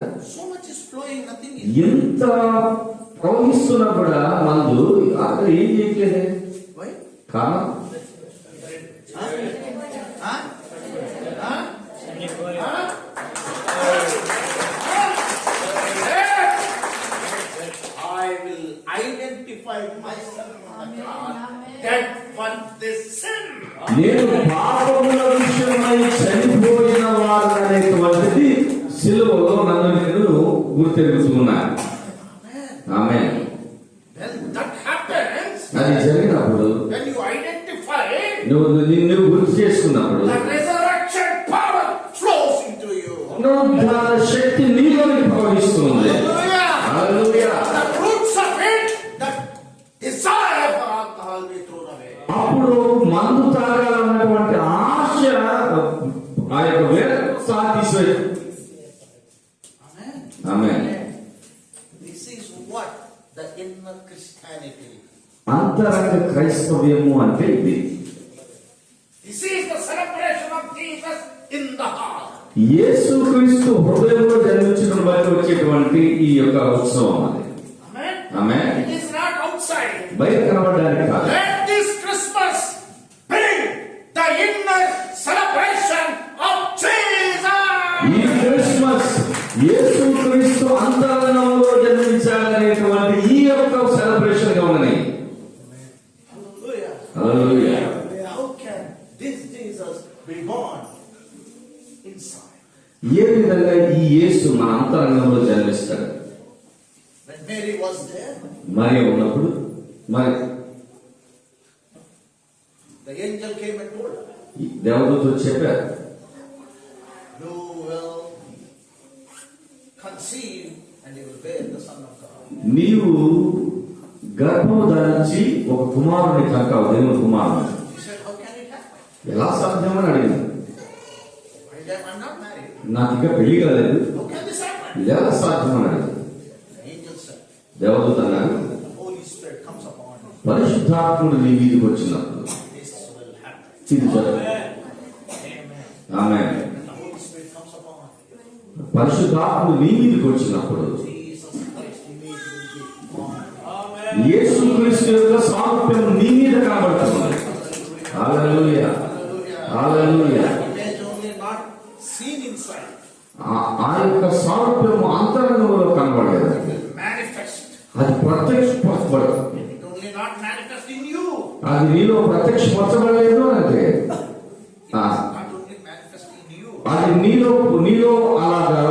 So much is flowing, nothing is. ఎంత ప్రవహిస్తున్నా కూడా మందు అక్కడ ఏం చేయట్లేదే. Why? కారణం I will identify myself on the cross that for this sin. నేను పాపముల విషయమై చనిపోయిన వాడనేటువంటిది సిలువలో నన్ను నేను గుర్తెరుగుతున్నాను. ఆమేన్. When that happens, అది జరిగినప్పుడు when you identify, నువ్వు గుర్తు చేసుకున్నప్పుడు the resurrection power flows into you. పునరుద్ధాన శక్తి నీలోకి ప్రవహిస్తుంది. హల్లెలూయా. The roots of it, the desire for alcohol be thrown away. అప్పుడు మందు తాగాలన్నటువంటి ఆశ ఆ యొక్క వేరే సాధించే. Amen. Amen. This is what the inner Christianity. అంతరంగ క్రైస్తవ్యము అంటే ఇది. This is the celebration of Jesus in the heart. యేసుక్రీస్తు హృదయంలో జన్మించడం బట్టి వచ్చేటువంటి ఈ యొక్క ఉత్సవం అది. Amen. Amen. It is not outside. బయట కనబడడానికి కాదు. Let this Christmas bring the inner celebration of Jesus. ఈ క్రిస్మస్ యేసుక్రీస్తు అంతరంగంలో జన్మించాలనేటువంటి ఈ యొక్క సెలబ్రేషన్ గా ఉన్నది. Hallelujah. Hallelujah. How can this Jesus be born inside? ఏ విధంగా ఈ యేసు మన అంతరంగంలో జన్మిస్తాడు? When Mary was there, మరి ఉన్నప్పుడు మరి the angel came and told her, దేవదూతలు చెప్పారు, you will conceive and you will bear the Son of God. నీవు గర్భము ధరించి ఒక కుమారుని కంటావు, దేవుని కుమారుని. He said, how can it happen? ఎలా సాధ్యమని అడిగింది. I'm not married. నాకు ఇంకా పెళ్లి కాలేదు, How can this happen? ఎలా సాధ్యమని అడిగింది. The angel said, దేవదూత అన్నారు, the Holy Spirit comes upon you. పరిశుద్ధాత్ముడు నీ మీదకి వచ్చినప్పుడు This will happen. ఇది జరుగుతుంది. Amen. Amen. When the Holy Spirit comes upon you, పరిశుద్ధాత్ముడు నీ మీదకి వచ్చినప్పుడు Jesus Christ image will be born. యేసుక్రీస్తు యొక్క సారూప్యం నీ మీద కనబడుతుంది. హల్లెలూయా. హల్లెలూయా. Image only not seen inside. ఆ యొక్క సారూప్యం అంతరంగంలో కనబడలేదు, It will manifest. అది ప్రత్యక్షపరచబడుతుంది. It only not manifest in you. అది నీలో ప్రత్యక్షపరచబడలేదు అంటే Not only manifest in you. అది నీలో అలాగా